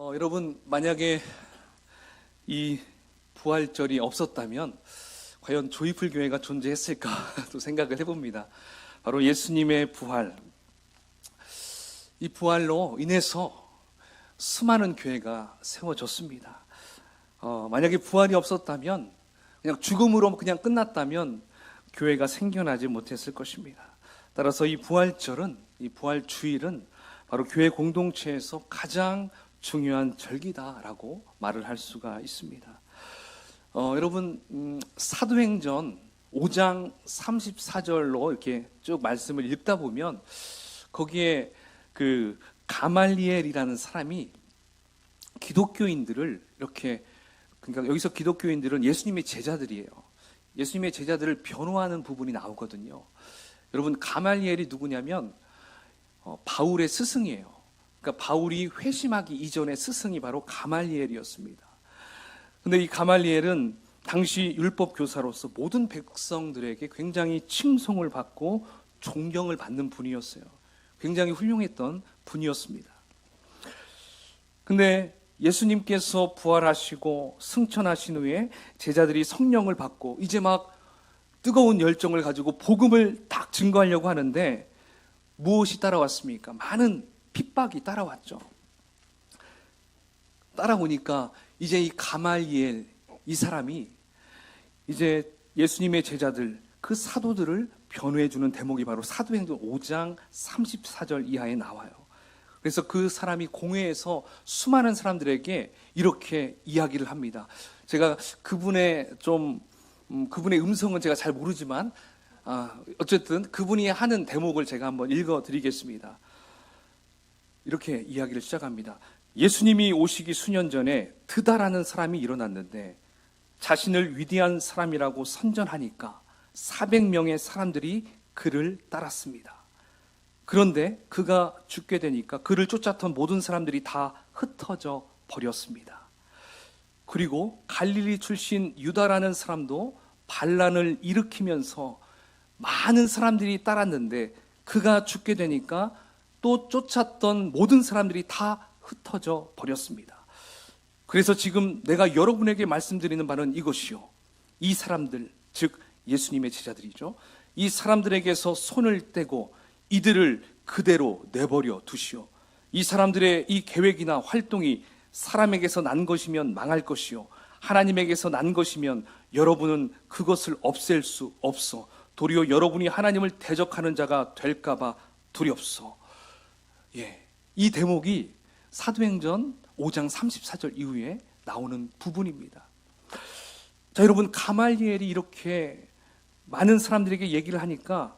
여러분, 만약에 이 부활절이 없었다면 과연 조이풀 교회가 존재했을까 또 생각을 해봅니다. 바로 예수님의 부활, 이 부활로 인해서 수많은 교회가 세워졌습니다. 만약에 부활이 없었다면, 그냥 죽음으로 그냥 끝났다면 교회가 생겨나지 못했을 것입니다. 따라서 이 부활절은, 이 부활주일은 바로 교회 공동체에서 가장 중요한 절기다라고 말을 할 수가 있습니다. 여러분, 사도행전 5장 34절로 이렇게 쭉 말씀을 읽다 보면 거기에 그 가말리엘이라는 사람이 기독교인들을 이렇게, 그러니까 여기서 기독교인들은 예수님의 제자들이에요. 예수님의 제자들을 변호하는 부분이 나오거든요. 여러분, 가말리엘이 누구냐면 바울의 스승이에요. 그러니까 바울이 회심하기 이전의 스승이 바로 가말리엘이었습니다. 근데 이 가말리엘은 당시 율법 교사로서 모든 백성들에게 굉장히 칭송을 받고 존경을 받는 분이었어요. 굉장히 훌륭했던 분이었습니다. 근데 예수님께서 부활하시고 승천하신 후에 제자들이 성령을 받고 이제 막 뜨거운 열정을 가지고 복음을 딱 증거하려고 하는데 무엇이 따라왔습니까? 많은 핍박이 따라왔죠. 따라오니까 이제 이 가말리엘, 이 사람이 이제 예수님의 제자들, 그 사도들을 변호해주는 대목이 바로 사도행전 5장 34절 이하에 나와요. 그래서 그 사람이 공회에서 수많은 사람들에게 이렇게 이야기를 합니다. 제가 그분의 음성은 제가 잘 모르지만 어쨌든 그분이 하는 대목을 제가 한번 읽어드리겠습니다. 이렇게 이야기를 시작합니다. 예수님이 오시기 수년 전에 드다라는 사람이 일어났는데 자신을 위대한 사람이라고 선전하니까 400명의 사람들이 그를 따랐습니다. 그런데 그가 죽게 되니까 그를 쫓았던 모든 사람들이 다 흩어져 버렸습니다. 그리고 갈릴리 출신 유다라는 사람도 반란을 일으키면서 많은 사람들이 따랐는데 그가 죽게 되니까 또 쫓았던 모든 사람들이 다 흩어져 버렸습니다. 그래서 지금 내가 여러분에게 말씀드리는 바는 이것이요, 이 사람들, 즉 예수님의 제자들이죠, 이 사람들에게서 손을 떼고 이들을 그대로 내버려 두시오. 이 사람들의 이 계획이나 활동이 사람에게서 난 것이면 망할 것이요, 하나님에게서 난 것이면 여러분은 그것을 없앨 수 없어. 도리어 여러분이 하나님을 대적하는 자가 될까봐 두렵소. 이 대목이 사도행전 5장 34절 이후에 나오는 부분입니다. 자, 여러분, 가말리엘이 이렇게 많은 사람들에게 얘기를 하니까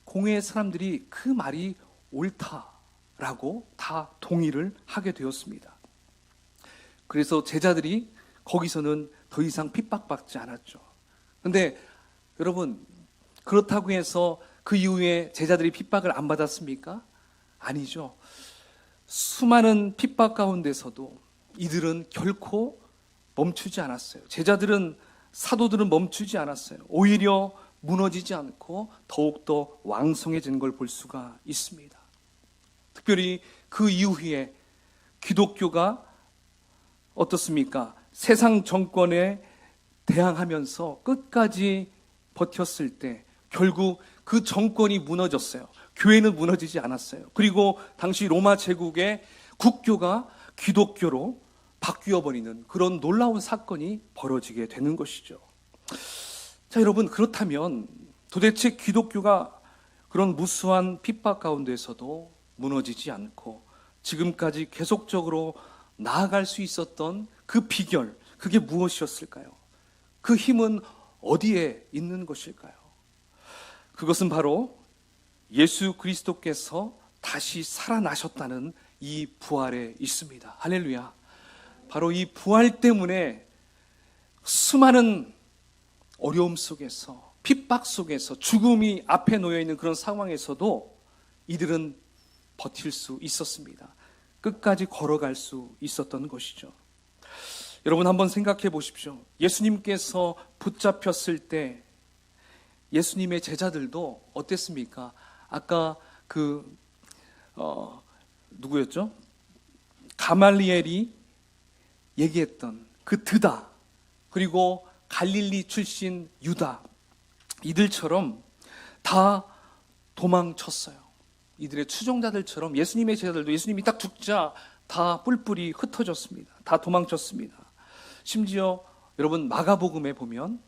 공회의 사람들이 그 말이 옳다라고 다 동의를 하게 되었습니다. 그래서 제자들이 거기서는 더 이상 핍박받지 않았죠. 그런데 여러분, 그렇다고 해서 그 이후에 제자들이 핍박을 안 받았습니까? 아니죠. 수많은 핍박 가운데서도 이들은 결코 멈추지 않았어요. 제자들은, 사도들은 멈추지 않았어요. 오히려 무너지지 않고 더욱더 왕성해진 걸 볼 수가 있습니다. 특별히 그 이후에 기독교가 어떻습니까? 세상 정권에 대항하면서 끝까지 버텼을 때 결국 그 정권이 무너졌어요. 교회는 무너지지 않았어요. 그리고 당시 로마 제국의 국교가 기독교로 바뀌어버리는 그런 놀라운 사건이 벌어지게 되는 것이죠. 자, 여러분, 그렇다면 도대체 기독교가 그런 무수한 핍박 가운데서도 무너지지 않고 지금까지 계속적으로 나아갈 수 있었던 그 비결, 그게 무엇이었을까요? 그 힘은 어디에 있는 것일까요? 그것은 바로 예수 그리스도께서 다시 살아나셨다는 이 부활에 있습니다. 할렐루야. 바로 이 부활 때문에 수많은 어려움 속에서, 핍박 속에서, 죽음이 앞에 놓여 있는 그런 상황에서도 이들은 버틸 수 있었습니다. 끝까지 걸어갈 수 있었던 것이죠. 여러분, 한번 생각해 보십시오. 예수님께서 붙잡혔을 때 예수님의 제자들도 어땠습니까? 아까 누구였죠? 가말리엘이 얘기했던 그 드다, 그리고 갈릴리 출신 유다, 이들처럼 다 도망쳤어요. 이들의 추종자들처럼 예수님의 제자들도 예수님이 딱 죽자 다 뿔뿔이 흩어졌습니다. 다 도망쳤습니다. 심지어 여러분 마가복음에 보면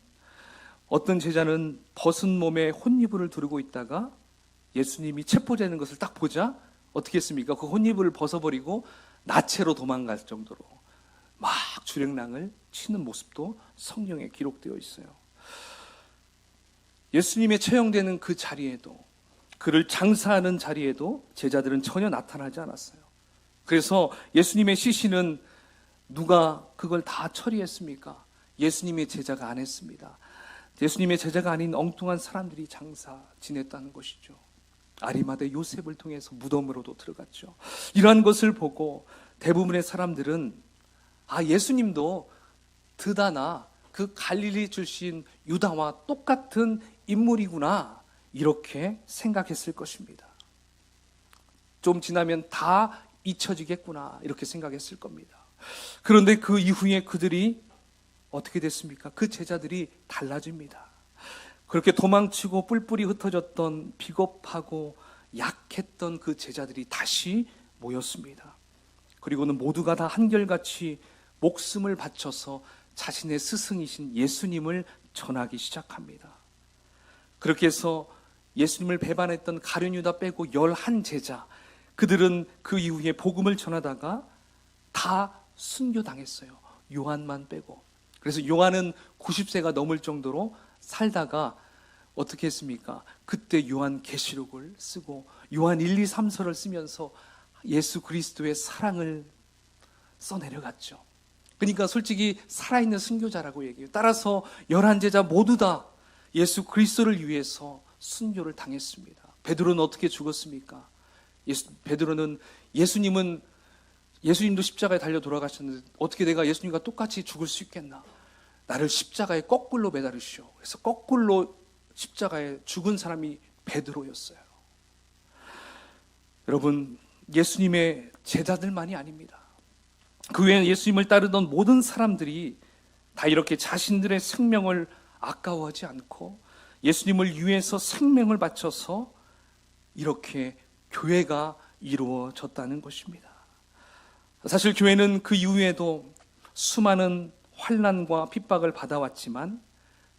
어떤 제자는 벗은 몸에 혼이불을 두르고 있다가 예수님이 체포되는 것을 딱 보자 어떻게 했습니까? 그 혼이불을 벗어버리고 나체로 도망갈 정도로 막 주랭랑을 치는 모습도 성경에 기록되어 있어요. 예수님의 처형되는 그 자리에도, 그를 장사하는 자리에도 제자들은 전혀 나타나지 않았어요. 그래서 예수님의 시신은 누가 그걸 다 처리했습니까? 예수님의 제자가 안 했습니다. 예수님의 제자가 아닌 엉뚱한 사람들이 장사 지냈다는 것이죠. 아리마대 요셉을 통해서 무덤으로도 들어갔죠. 이러한 것을 보고 대부분의 사람들은 예수님도 드다나 그 갈릴리 출신 유다와 똑같은 인물이구나, 이렇게 생각했을 것입니다. 좀 지나면 다 잊혀지겠구나, 이렇게 생각했을 겁니다. 그런데 그 이후에 그들이 어떻게 됐습니까? 그 제자들이 달라집니다. 그렇게 도망치고 뿔뿔이 흩어졌던 비겁하고 약했던 그 제자들이 다시 모였습니다. 그리고는 모두가 다 한결같이 목숨을 바쳐서 자신의 스승이신 예수님을 전하기 시작합니다. 그렇게 해서 예수님을 배반했던 가룟 유다 빼고 11제자, 그들은 그 이후에 복음을 전하다가 다 순교당했어요. 요한만 빼고. 그래서 요한은 90세가 넘을 정도로 살다가 어떻게 했습니까? 그때 요한 계시록을 쓰고 요한 1, 2, 3서를 쓰면서 예수 그리스도의 사랑을 써내려갔죠. 그러니까 솔직히 살아있는 순교자라고 얘기해요. 따라서 11제자 모두 다 예수 그리스도를 위해서 순교를 당했습니다. 베드로는 어떻게 죽었습니까? 베드로는 예수님도 십자가에 달려 돌아가셨는데 어떻게 내가 예수님과 똑같이 죽을 수 있겠나? 나를 십자가에 거꾸로 매달으시오. 그래서 거꾸로 십자가에 죽은 사람이 베드로였어요. 여러분, 예수님의 제자들만이 아닙니다. 그 외에 예수님을 따르던 모든 사람들이 다 이렇게 자신들의 생명을 아까워하지 않고 예수님을 위해서 생명을 바쳐서 이렇게 교회가 이루어졌다는 것입니다. 사실 교회는 그 이후에도 수많은 환난과 핍박을 받아왔지만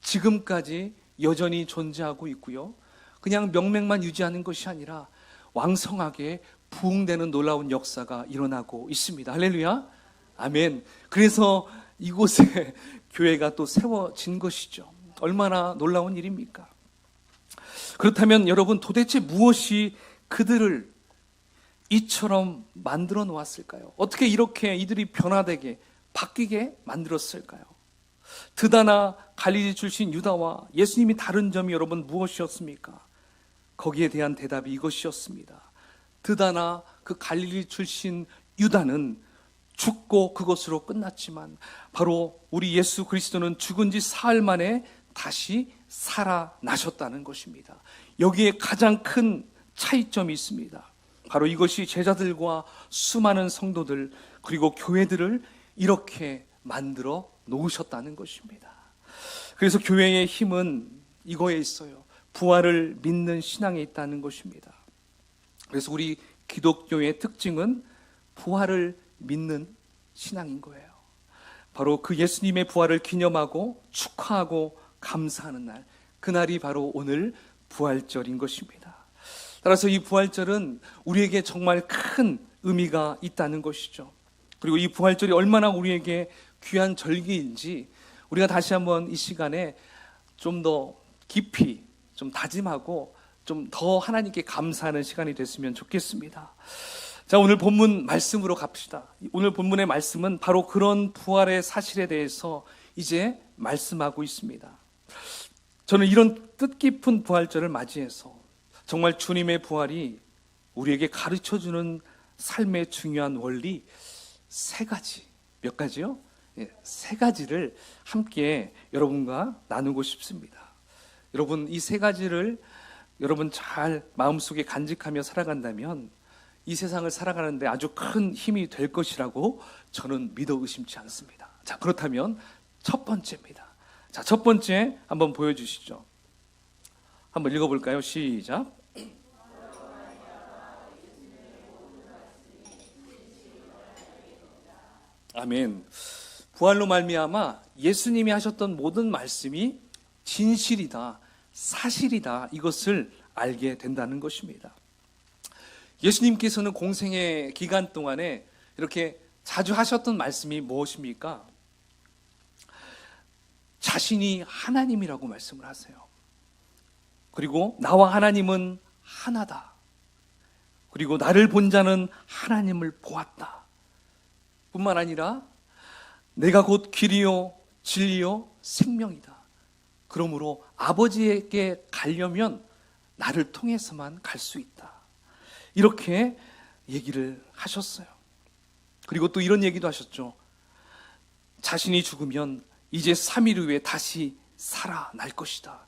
지금까지 여전히 존재하고 있고요. 그냥 명맥만 유지하는 것이 아니라 왕성하게 부흥되는 놀라운 역사가 일어나고 있습니다. 할렐루야, 아멘. 그래서 이곳에 교회가 또 세워진 것이죠. 얼마나 놀라운 일입니까? 그렇다면 여러분, 도대체 무엇이 그들을 이처럼 만들어 놓았을까요? 어떻게 이렇게 이들이 변화되게 바뀌게 만들었을까요? 드다나 갈릴리 출신 유다와 예수님이 다른 점이 여러분 무엇이었습니까? 거기에 대한 대답이 이것이었습니다. 드다나 그 갈릴리 출신 유다는 죽고 그것으로 끝났지만 바로 우리 예수 그리스도는 죽은 지 사흘 만에 다시 살아나셨다는 것입니다. 여기에 가장 큰 차이점이 있습니다. 바로 이것이 제자들과 수많은 성도들 그리고 교회들을 이렇게 만들어 놓으셨다는 것입니다. 그래서 교회의 힘은 이거에 있어요. 부활을 믿는 신앙에 있다는 것입니다. 그래서 우리 기독교의 특징은 부활을 믿는 신앙인 거예요. 바로 그 예수님의 부활을 기념하고 축하하고 감사하는 날, 그날이 바로 오늘 부활절인 것입니다. 따라서 이 부활절은 우리에게 정말 큰 의미가 있다는 것이죠. 그리고 이 부활절이 얼마나 우리에게 귀한 절기인지 우리가 다시 한번 이 시간에 좀 더 깊이 좀 다짐하고 좀 더 하나님께 감사하는 시간이 됐으면 좋겠습니다. 자, 오늘 본문 말씀으로 갑시다. 오늘 본문의 말씀은 바로 그런 부활의 사실에 대해서 이제 말씀하고 있습니다. 저는 이런 뜻깊은 부활절을 맞이해서 정말 주님의 부활이 우리에게 가르쳐주는 삶의 중요한 원리 세 가지, 몇 가지요? 세 가지를 함께 여러분과 나누고 싶습니다. 여러분, 이 세 가지를 여러분 잘 마음속에 간직하며 살아간다면 이 세상을 살아가는데 아주 큰 힘이 될 것이라고 저는 믿어 의심치 않습니다. 자, 그렇다면 첫 번째입니다. 자, 첫 번째 한번 보여주시죠. 한번 읽어볼까요? 시작. 아멘. 부활로 말미암아 예수님이 하셨던 모든 말씀이 진실이다, 사실이다, 이것을 알게 된다는 것입니다. 예수님께서는 공생의 기간 동안에 이렇게 자주 하셨던 말씀이 무엇입니까? 자신이 하나님이라고 말씀을 하세요. 그리고 나와 하나님은 하나다. 그리고 나를 본 자는 하나님을 보았다. 뿐만 아니라 내가 곧 길이요 진리요 생명이다. 그러므로 아버지에게 가려면 나를 통해서만 갈 수 있다. 이렇게 얘기를 하셨어요. 그리고 또 이런 얘기도 하셨죠. 자신이 죽으면 이제 3일 후에 다시 살아날 것이다.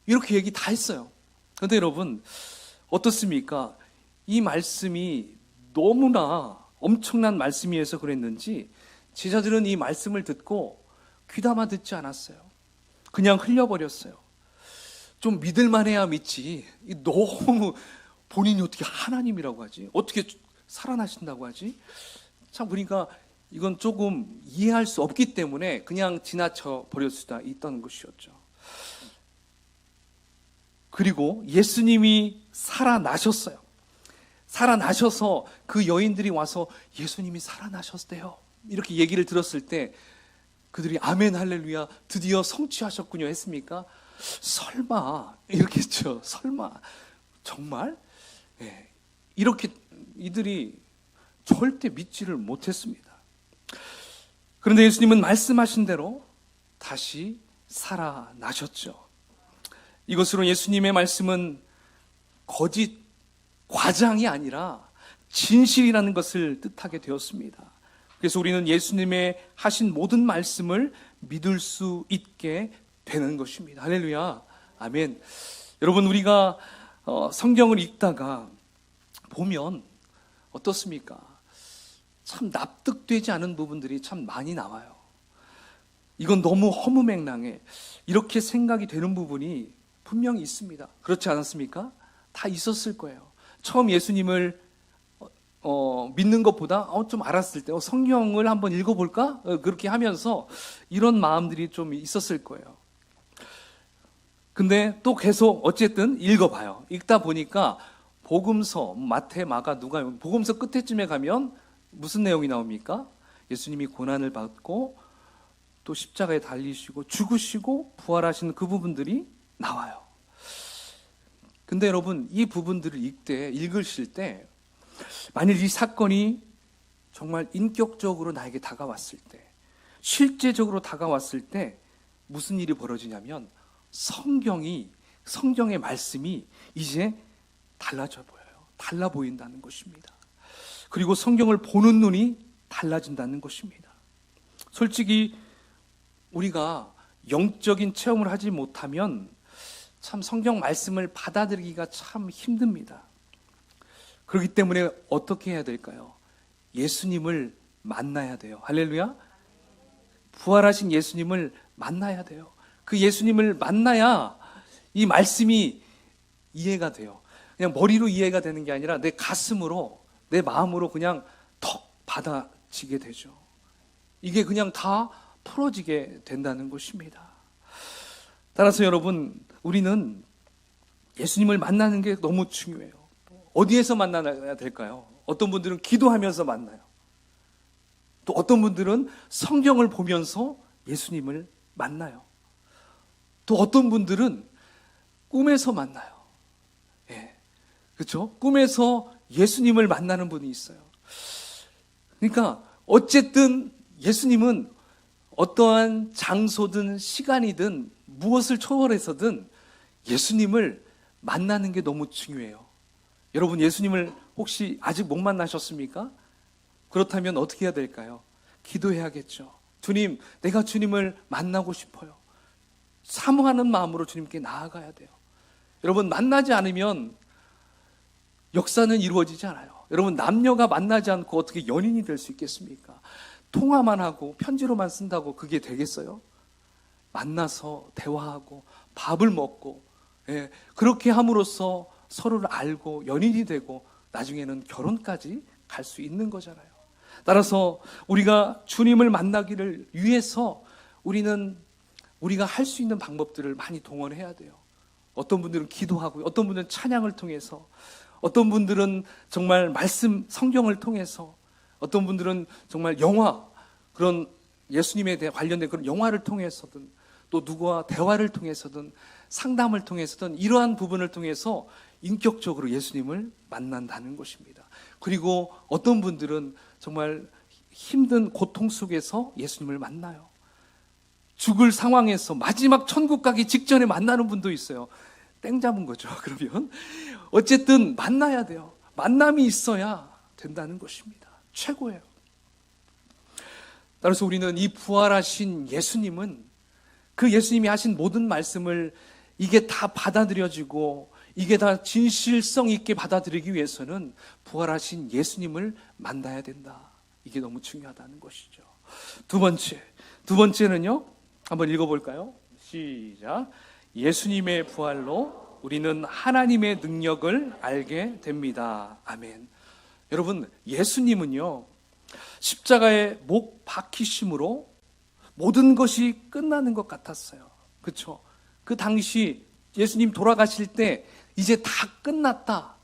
이렇게 얘기 다 했어요. 그런데 여러분 어떻습니까? 이 말씀이 너무나 엄청난 말씀이어서 그랬는지 제자들은 이 말씀을 듣고 귀담아 듣지 않았어요. 그냥 흘려버렸어요. 좀 믿을만해야 믿지, 너무 본인이 어떻게 하나님이라고 하지? 어떻게 살아나신다고 하지? 참 보니까 이건 조금 이해할 수 없기 때문에 그냥 지나쳐 버릴 수가 있다는 것이었죠. 그리고 예수님이 살아나셨어요. 살아나셔서 그 여인들이 와서 예수님이 살아나셨대요, 이렇게 얘기를 들었을 때 그들이 아멘 할렐루야 드디어 성취하셨군요 했습니까? 설마 이렇게 했죠. 설마 정말? 네. 이렇게 이들이 절대 믿지를 못했습니다. 그런데 예수님은 말씀하신 대로 다시 살아나셨죠. 이것으로 예수님의 말씀은 거짓 과장이 아니라 진실이라는 것을 뜻하게 되었습니다. 그래서 우리는 예수님의 하신 모든 말씀을 믿을 수 있게 되는 것입니다. 할렐루야, 아멘. 여러분 우리가 성경을 읽다가 보면 어떻습니까? 참 납득되지 않은 부분들이 참 많이 나와요. 이건 너무 허무맹랑해, 이렇게 생각이 되는 부분이 분명히 있습니다. 그렇지 않았습니까? 다 있었을 거예요. 처음 예수님을 믿는 것보다 좀 알았을 때 성경을 한번 읽어볼까? 그렇게 하면서 이런 마음들이 좀 있었을 거예요. 근데 또 계속 어쨌든 읽어봐요. 읽다 보니까 복음서, 마태, 마가, 누가, 복음서 끝에쯤에 가면 무슨 내용이 나옵니까? 예수님이 고난을 받고 또 십자가에 달리시고 죽으시고 부활하신 그 부분들이 나와요. 근데 여러분 이 부분들을 읽으실 때 만일 이 사건이 정말 인격적으로 나에게 다가왔을 때, 실제적으로 다가왔을 때 무슨 일이 벌어지냐면 성경의 말씀이 이제 달라져 보여요. 달라 보인다는 것입니다. 그리고 성경을 보는 눈이 달라진다는 것입니다. 솔직히 우리가 영적인 체험을 하지 못하면 참 성경 말씀을 받아들이기가 참 힘듭니다. 그렇기 때문에 어떻게 해야 될까요? 예수님을 만나야 돼요. 할렐루야. 부활하신 예수님을 만나야 돼요. 그 예수님을 만나야 이 말씀이 이해가 돼요. 그냥 머리로 이해가 되는 게 아니라 내 가슴으로, 내 마음으로 그냥 턱 받아지게 되죠. 이게 그냥 다 풀어지게 된다는 것입니다. 따라서 여러분 우리는 예수님을 만나는 게 너무 중요해요. 어디에서 만나야 될까요? 어떤 분들은 기도하면서 만나요. 또 어떤 분들은 성경을 보면서 예수님을 만나요. 또 어떤 분들은 꿈에서 만나요. 예, 그렇죠? 꿈에서 예수님을 만나는 분이 있어요. 그러니까 어쨌든 예수님은 어떠한 장소든 시간이든 무엇을 초월해서든 예수님을 만나는 게 너무 중요해요. 여러분 예수님을 혹시 아직 못 만나셨습니까? 그렇다면 어떻게 해야 될까요? 기도해야겠죠. 주님, 내가 주님을 만나고 싶어요. 사모하는 마음으로 주님께 나아가야 돼요. 여러분 만나지 않으면 역사는 이루어지지 않아요. 여러분, 남녀가 만나지 않고 어떻게 연인이 될 수 있겠습니까? 통화만 하고 편지로만 쓴다고 그게 되겠어요? 만나서 대화하고 밥을 먹고, 예, 그렇게 함으로써 서로를 알고 연인이 되고 나중에는 결혼까지 갈 수 있는 거잖아요. 따라서 우리가 주님을 만나기를 위해서 우리가 할 수 있는 방법들을 많이 동원해야 돼요. 어떤 분들은 기도하고, 어떤 분들은 찬양을 통해서, 어떤 분들은 정말 말씀, 성경을 통해서, 어떤 분들은 정말 영화, 그런 예수님에 대해 관련된 그런 영화를 통해서든, 또 누구와 대화를 통해서든, 상담을 통해서든, 이러한 부분을 통해서 인격적으로 예수님을 만난다는 것입니다. 그리고 어떤 분들은 정말 힘든 고통 속에서 예수님을 만나요. 죽을 상황에서 마지막 천국 가기 직전에 만나는 분도 있어요. 땡 잡은 거죠. 그러면 어쨌든 만나야 돼요. 만남이 있어야 된다는 것입니다. 최고예요. 따라서 우리는 이 부활하신 예수님은, 그 예수님이 하신 모든 말씀을 이게 다 받아들여지고 이게 다 진실성 있게 받아들이기 위해서는 부활하신 예수님을 만나야 된다. 이게 너무 중요하다는 것이죠. 두 번째는요, 한번 읽어볼까요? 시작. 예수님의 부활로 우리는 하나님의 능력을 알게 됩니다. 아멘. 여러분, 예수님은요, 십자가에 못 박히심으로 모든 것이 끝나는 것 같았어요. 그렇죠? 그 당시 예수님 돌아가실 때 이제 다 끝났다.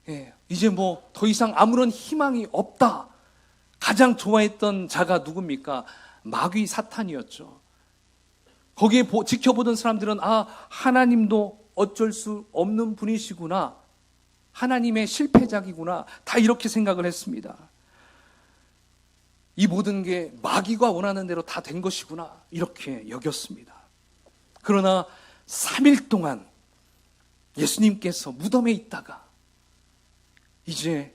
예, 이제 뭐 더 이상 아무런 희망이 없다. 가장 좋아했던 자가 누굽니까? 마귀 사탄이었죠. 거기에 지켜보던 사람들은 하나님도 어쩔 수 없는 분이시구나. 하나님의 실패작이구나. 다 이렇게 생각을 했습니다. 이 모든 게 마귀가 원하는 대로 다 된 것이구나. 이렇게 여겼습니다. 그러나 3일 동안 예수님께서 무덤에 있다가 이제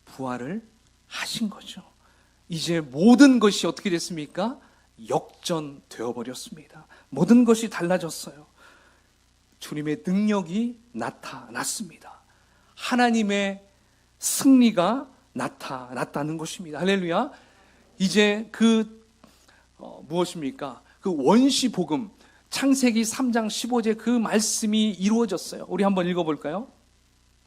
부활을 하신 거죠. 이제 모든 것이 어떻게 됐습니까? 역전되어 버렸습니다. 모든 것이 달라졌어요. 주님의 능력이 나타났습니다. 하나님의 승리가 나타났다는 것입니다. 할렐루야. 이제 무엇입니까? 그 원시 복음, 창세기 3장 15절 그 말씀이 이루어졌어요. 우리 한번 읽어볼까요?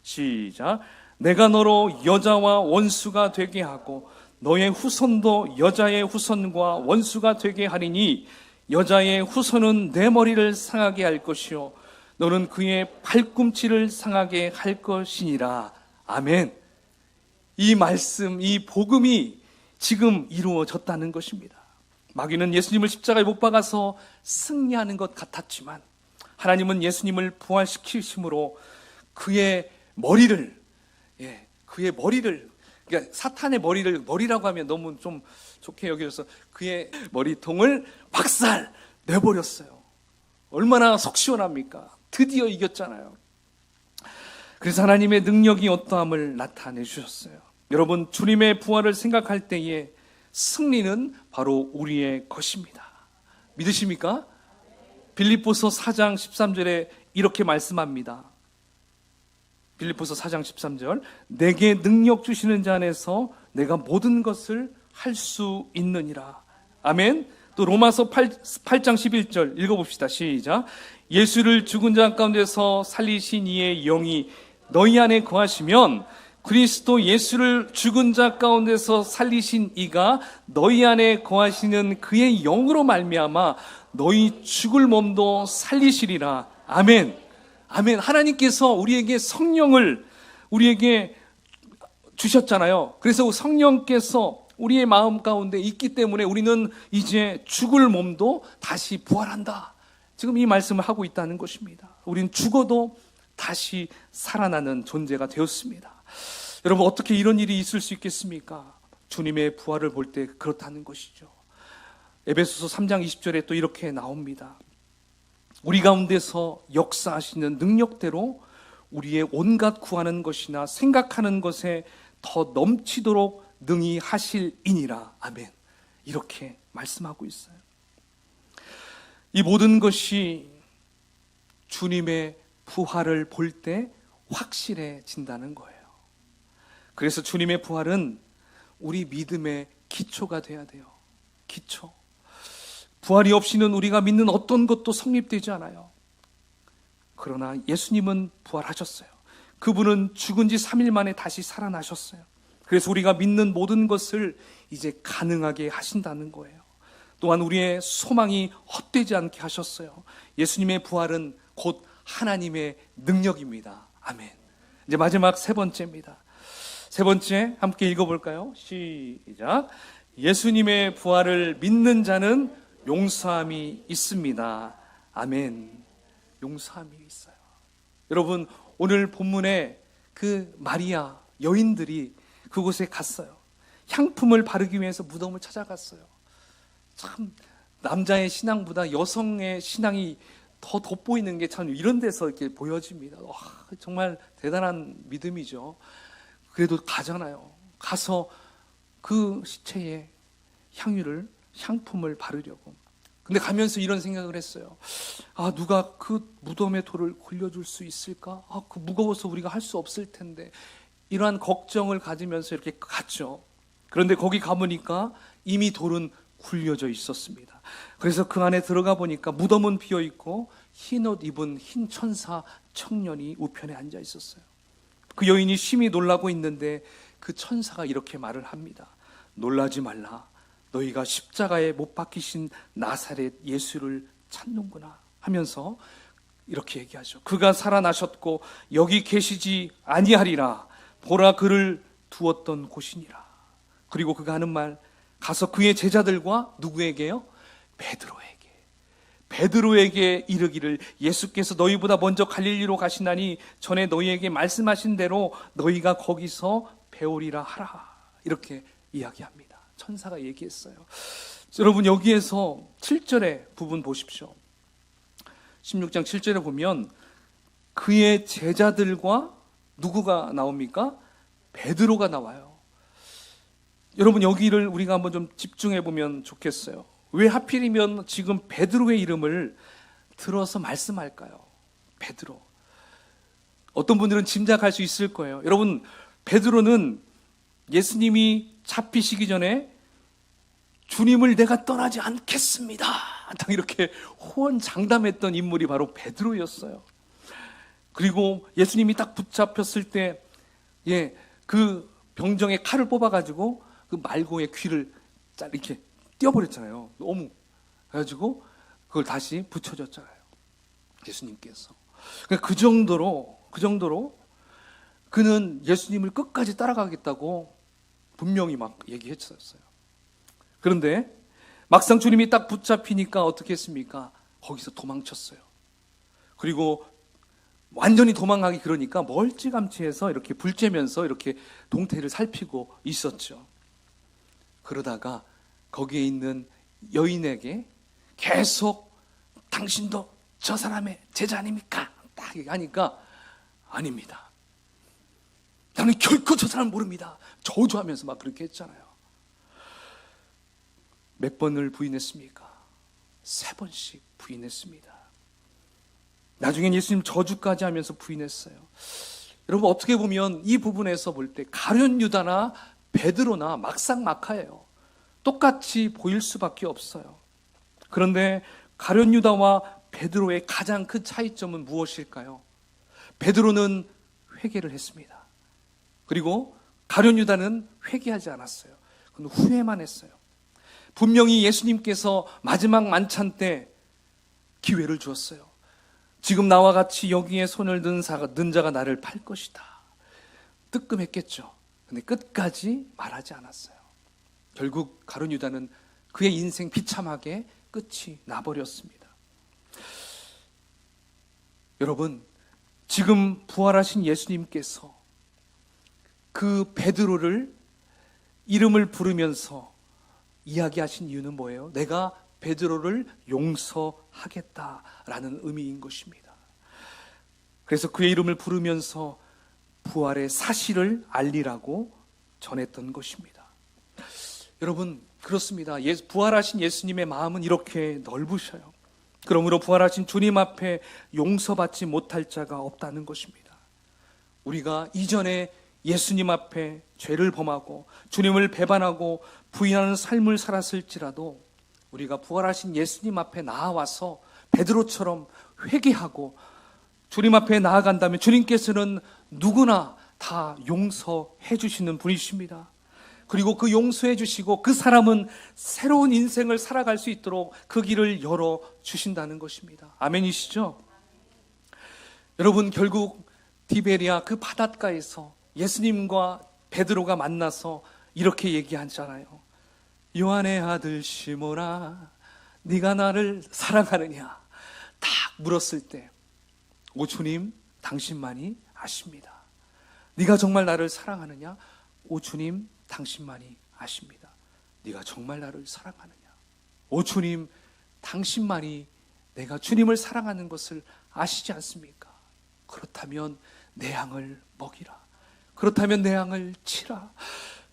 시작. 내가 너로 여자와 원수가 되게 하고 너의 후손도 여자의 후손과 원수가 되게 하리니 여자의 후손은 내 머리를 상하게 할 것이요 너는 그의 발꿈치를 상하게 할 것이니라. 아멘. 이 말씀, 이 복음이 지금 이루어졌다는 것입니다. 마귀는 예수님을 십자가에 못 박아서 승리하는 것 같았지만 하나님은 예수님을 부활시키심으로 그의 머리를, 그러니까 사탄의 머리라고 하면 너무 좀 좋게 여겨져서 그의 머리통을 박살 내버렸어요. 얼마나 속 시원합니까? 드디어 이겼잖아요. 그래서 하나님의 능력이 어떠함을 나타내 주셨어요. 여러분, 주님의 부활을 생각할 때에 승리는 바로 우리의 것입니다. 믿으십니까? 빌립보서 4장 13절에 이렇게 말씀합니다. 빌립보서 4장 13절, 내게 능력 주시는 자 안에서 내가 모든 것을 할 수 있느니라. 아멘. 또 로마서 8장 11절 읽어봅시다. 시작. 예수를 죽은 자 가운데서 살리신 이의 영이 너희 안에 거하시면 그리스도 예수를 죽은 자 가운데서 살리신 이가 너희 안에 거하시는 그의 영으로 말미암아 너희 죽을 몸도 살리시리라. 아멘. 아멘. 하나님께서 우리에게 성령을 우리에게 주셨잖아요. 그래서 성령께서 우리의 마음 가운데 있기 때문에 우리는 이제 죽을 몸도 다시 부활한다. 지금 이 말씀을 하고 있다는 것입니다. 우리는 죽어도 다시 살아나는 존재가 되었습니다. 여러분, 어떻게 이런 일이 있을 수 있겠습니까? 주님의 부활을 볼 때 그렇다는 것이죠. 에베소서 3장 20절에 또 이렇게 나옵니다. 우리 가운데서 역사하시는 능력대로 우리의 온갖 구하는 것이나 생각하는 것에 더 넘치도록 능히 하실이니라. 아멘. 이렇게 말씀하고 있어요. 이 모든 것이 주님의 부활을 볼 때 확실해진다는 거예요. 그래서 주님의 부활은 우리 믿음의 기초가 돼야 돼요. 기초. 부활이 없이는 우리가 믿는 어떤 것도 성립되지 않아요. 그러나 예수님은 부활하셨어요. 그분은 죽은 지 3일 만에 다시 살아나셨어요. 그래서 우리가 믿는 모든 것을 이제 가능하게 하신다는 거예요. 또한 우리의 소망이 헛되지 않게 하셨어요. 예수님의 부활은 곧 하나님의 능력입니다. 아멘. 이제 마지막 세 번째입니다. 세 번째 함께 읽어볼까요? 시작. 예수님의 부활을 믿는 자는 용서함이 있습니다. 아멘. 용서함이 있어요. 여러분, 오늘 본문에 그 마리아 여인들이 그곳에 갔어요. 향품을 바르기 위해서 무덤을 찾아갔어요. 참 남자의 신앙보다 여성의 신앙이 더 돋보이는 게 참 이런 데서 이렇게 보여집니다. 와, 정말 대단한 믿음이죠. 그래도 가잖아요. 가서 그 시체에 향품을 바르려고. 근데 가면서 이런 생각을 했어요. 아, 누가 그 무덤의 돌을 굴려줄 수 있을까? 아, 그 무거워서 우리가 할 수 없을 텐데. 이러한 걱정을 가지면서 이렇게 갔죠. 그런데 거기 가보니까 이미 돌은 굴려져 있었습니다. 그래서 그 안에 들어가 보니까 무덤은 비어 있고 흰 옷 입은 흰 천사 청년이 우편에 앉아 있었어요. 그 여인이 심히 놀라고 있는데 그 천사가 이렇게 말을 합니다. 놀라지 말라. 너희가 십자가에 못 박히신 나사렛 예수를 찾는구나 하면서 이렇게 얘기하죠. 그가 살아나셨고 여기 계시지 아니하리라. 보라, 그를 두었던 곳이니라. 그리고 그가 하는 말, 가서 그의 제자들과 누구에게요? 베드로에게 이르기를 예수께서 너희보다 먼저 갈릴리로 가시나니 전에 너희에게 말씀하신 대로 너희가 거기서 배우리라 하라. 이렇게 이야기합니다. 천사가 얘기했어요. 여러분, 여기에서 7절의 부분 보십시오. 16장 7절에 보면 그의 제자들과 누구가 나옵니까? 베드로가 나와요. 여러분, 여기를 우리가 한번 좀 집중해 보면 좋겠어요. 왜 하필이면 지금 베드로의 이름을 들어서 말씀할까요? 베드로. 어떤 분들은 짐작할 수 있을 거예요. 여러분, 베드로는 예수님이 잡히시기 전에 주님을 내가 떠나지 않겠습니다. 딱 이렇게 호언장담했던 인물이 바로 베드로였어요. 그리고 예수님이 딱 붙잡혔을 때, 그 병정에 칼을 뽑아가지고 그 말고의 귀를 이렇게 띄어버렸잖아요. 너무. 그래가지고 그걸 다시 붙여줬잖아요. 예수님께서. 그 정도로 그는 예수님을 끝까지 따라가겠다고 분명히 막 얘기했었어요. 그런데 막상 주님이 딱 붙잡히니까 어떻게 했습니까? 거기서 도망쳤어요. 그리고 완전히 도망가기 그러니까 멀찌감치해서 이렇게 불 쬐면서 이렇게 동태를 살피고 있었죠. 그러다가 거기에 있는 여인에게 계속 당신도 저 사람의 제자 아닙니까? 딱 하니까 아닙니다. 나는 결코 저 사람 모릅니다. 저주하면서 막 그렇게 했잖아요. 몇 번을 부인했습니까? 3번씩 부인했습니다. 나중엔 예수님 저주까지 하면서 부인했어요. 여러분, 어떻게 보면 이 부분에서 볼 때 가룟 유다나 베드로나 막상막하예요. 똑같이 보일 수밖에 없어요. 그런데 가룟 유다와 베드로의 가장 큰 차이점은 무엇일까요? 베드로는 회개를 했습니다. 그리고 가룟 유다는 회개하지 않았어요. 그는 후회만 했어요. 분명히 예수님께서 마지막 만찬 때 기회를 주었어요. 지금 나와 같이 여기에 손을 든 자가 나를 팔 것이다. 뜨끔했겠죠. 근데 끝까지 말하지 않았어요. 결국 가룟 유다는 그의 인생 비참하게 끝이 나버렸습니다. 여러분, 지금 부활하신 예수님께서 그 베드로를 이름을 부르면서 이야기하신 이유는 뭐예요? 내가 베드로를 용서하겠다라는 의미인 것입니다. 그래서 그의 이름을 부르면서 부활의 사실을 알리라고 전했던 것입니다. 여러분, 그렇습니다. 부활하신 예수님의 마음은 이렇게 넓으셔요. 그러므로 부활하신 주님 앞에 용서받지 못할 자가 없다는 것입니다. 우리가 이전에 예수님 앞에 죄를 범하고 주님을 배반하고 부인하는 삶을 살았을지라도 우리가 부활하신 예수님 앞에 나아와서 베드로처럼 회개하고 주님 앞에 나아간다면 주님께서는 누구나 다 용서해 주시는 분이십니다. 그리고 그 용서해 주시고 그 사람은 새로운 인생을 살아갈 수 있도록 그 길을 열어 주신다는 것입니다. 아멘이시죠? 여러분, 결국 디베리아 그 바닷가에서 예수님과 베드로가 만나서 이렇게 얘기하잖아요. 요한의 아들 시몬아, 네가 나를 사랑하느냐? 딱 물었을 때, 오 주님, 당신만이 아십니다. 네가 정말 나를 사랑하느냐? 오 주님, 당신만이 아십니다. 네가 정말 나를 사랑하느냐? 오 주님, 당신만이 내가 주님을 사랑하는 것을 아시지 않습니까? 그렇다면 내 양을 먹이라. 그렇다면 내 양을 치라.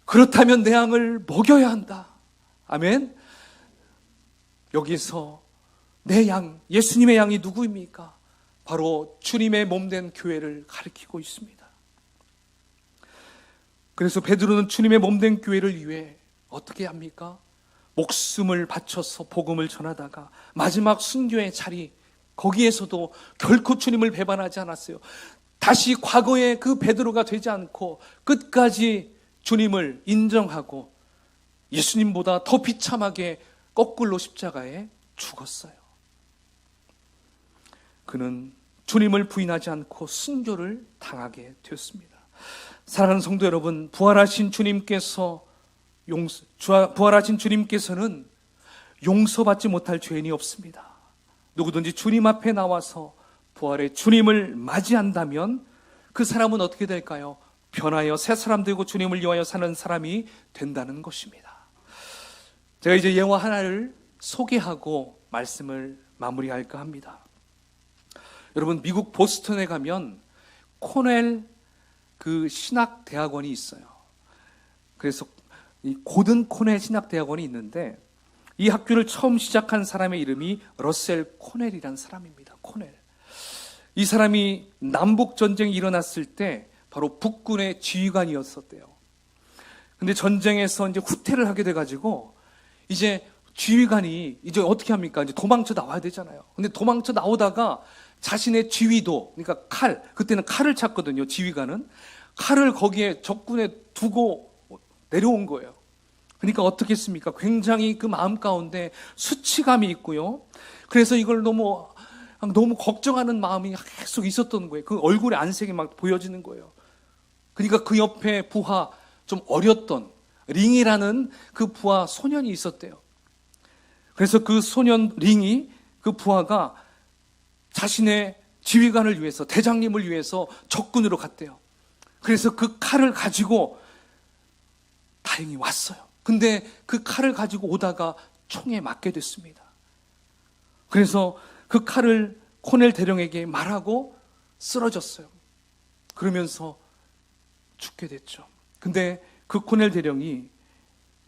그렇다면 내 양을 먹여야 한다. 아멘. 여기서 내 양, 예수님의 양이 누구입니까? 바로 주님의 몸된 교회를 가리키고 있습니다. 그래서 베드로는 주님의 몸된 교회를 위해 어떻게 합니까? 목숨을 바쳐서 복음을 전하다가 마지막 순교의 자리, 거기에서도 결코 주님을 배반하지 않았어요. 다시 과거의 그 베드로가 되지 않고 끝까지 주님을 인정하고 예수님보다 더 비참하게 거꾸로 십자가에 죽었어요. 그는 주님을 부인하지 않고 순교를 당하게 되었습니다. 사랑하는 성도 여러분, 부활하신 주님께서는 용서받지 못할 죄인이 없습니다. 누구든지 주님 앞에 나와서 부활의 주님을 맞이한다면 그 사람은 어떻게 될까요? 변하여 새 사람 되고 주님을 위하여 사는 사람이 된다는 것입니다. 제가 이제 예화 하나를 소개하고 말씀을 마무리할까 합니다. 여러분, 미국 보스턴에 가면 코넬 그 신학대학원이 있어요. 그래서 이 고든 코넬 신학대학원이 있는데 이 학교를 처음 시작한 사람의 이름이 러셀 코넬이라는 사람입니다. 코넬. 이 사람이 남북전쟁이 일어났을 때 바로 북군의 지휘관이었었대요. 근데 전쟁에서 이제 후퇴를 하게 돼가지고 이제 지휘관이 이제 어떻게 합니까? 이제 도망쳐 나와야 되잖아요. 근데 도망쳐 나오다가 자신의 지휘도, 그러니까 칼, 그때는 칼을 찾거든요. 지휘관은 칼을 거기에 적군에 두고 내려온 거예요. 그러니까 어떻게 했습니까? 굉장히 그 마음 가운데 수치감이 있고요. 그래서 이걸 너무 걱정하는 마음이 계속 있었던 거예요. 그 얼굴에 안색이 막 보여지는 거예요. 그러니까 그 옆에 부하, 좀 어렸던 링이라는 그 부하 소년이 있었대요. 그래서 그 소년 링이, 그 부하가 자신의 지휘관을 위해서, 대장님을 위해서 적군으로 갔대요. 그래서 그 칼을 가지고 다행히 왔어요. 근데 그 칼을 가지고 오다가 총에 맞게 됐습니다. 그래서 그 칼을 코넬 대령에게 말하고 쓰러졌어요. 그러면서 죽게 됐죠. 근데 그 코넬 대령이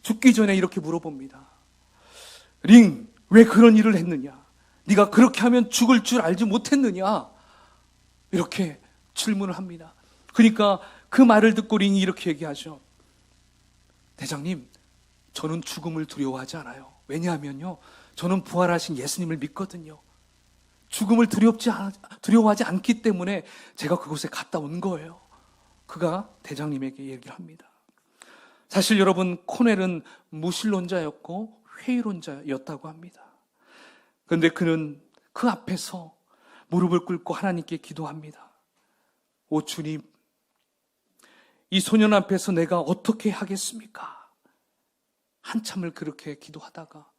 죽기 전에 이렇게 물어봅니다. 링, 왜 그런 일을 했느냐? 네가 그렇게 하면 죽을 줄 알지 못했느냐? 이렇게 질문을 합니다. 그러니까 그 말을 듣고 링이 이렇게 얘기하죠. 대장님, 저는 죽음을 두려워하지 않아요. 왜냐하면요, 저는 부활하신 예수님을 믿거든요. 죽음을 두려워하지 않기 때문에 제가 그곳에 갔다 온 거예요. 그가 대장님에게 얘기를 합니다. 사실 여러분, 코넬은 무신론자였고 회의론자였다고 합니다. 그런데 그는 그 앞에서 무릎을 꿇고 하나님께 기도합니다. 오 주님, 이 소년 앞에서 내가 어떻게 하겠습니까? 한참을 그렇게 기도하다가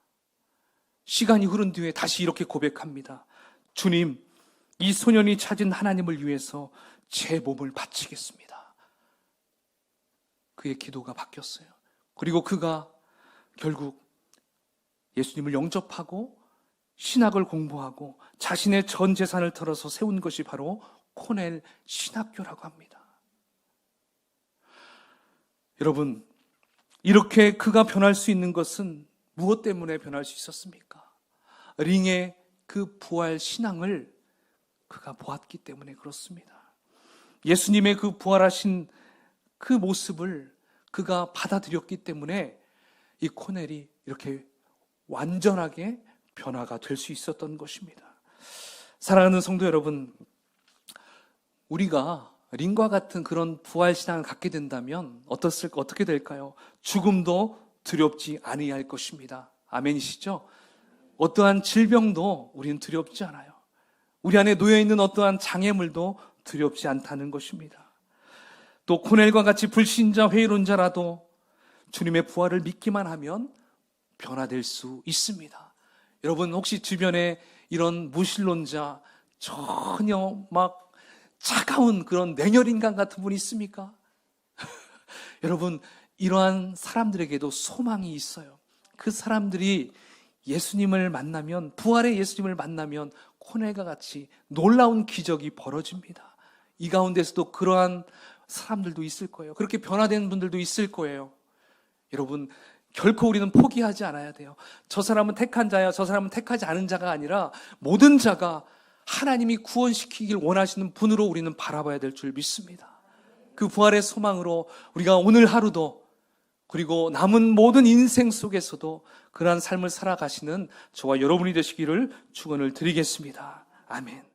시간이 흐른 뒤에 다시 이렇게 고백합니다. 주님, 이 소년이 찾은 하나님을 위해서 제 몸을 바치겠습니다. 그의 기도가 바뀌었어요. 그리고 그가 결국 예수님을 영접하고 신학을 공부하고 자신의 전 재산을 털어서 세운 것이 바로 코넬 신학교라고 합니다. 여러분, 이렇게 그가 변할 수 있는 것은 무엇 때문에 변할 수 있었습니까? 링의 그 부활 신앙을 그가 보았기 때문에 그렇습니다. 예수님의 그 부활하신 그 모습을 그가 받아들였기 때문에 이 코넬이 이렇게 완전하게 변화가 될 수 있었던 것입니다. 사랑하는 성도 여러분, 우리가 린과 같은 그런 부활신앙을 갖게 된다면 어떻게 될까요? 죽음도 두렵지 아니할 것입니다. 아멘이시죠? 어떠한 질병도 우리는 두렵지 않아요. 우리 안에 놓여있는 어떠한 장애물도 두렵지 않다는 것입니다. 또 코넬과 같이 불신자 회의론자라도 주님의 부활을 믿기만 하면 변화될 수 있습니다. 여러분 혹시 주변에 이런 무신론자, 전혀 막 차가운 그런 냉혈인간 같은 분이 있습니까? 여러분, 이러한 사람들에게도 소망이 있어요. 그 사람들이 예수님을 만나면, 부활의 예수님을 만나면 코넬과 같이 놀라운 기적이 벌어집니다. 이 가운데서도 그러한 사람들도 있을 거예요. 그렇게 변화된 분들도 있을 거예요. 여러분, 결코 우리는 포기하지 않아야 돼요. 저 사람은 택한 자야, 저 사람은 택하지 않은 자가 아니라 모든 자가 하나님이 구원시키길 원하시는 분으로 우리는 바라봐야 될 줄 믿습니다. 그 부활의 소망으로 우리가 오늘 하루도 그리고 남은 모든 인생 속에서도 그러한 삶을 살아가시는 저와 여러분이 되시기를 축원을 드리겠습니다. 아멘.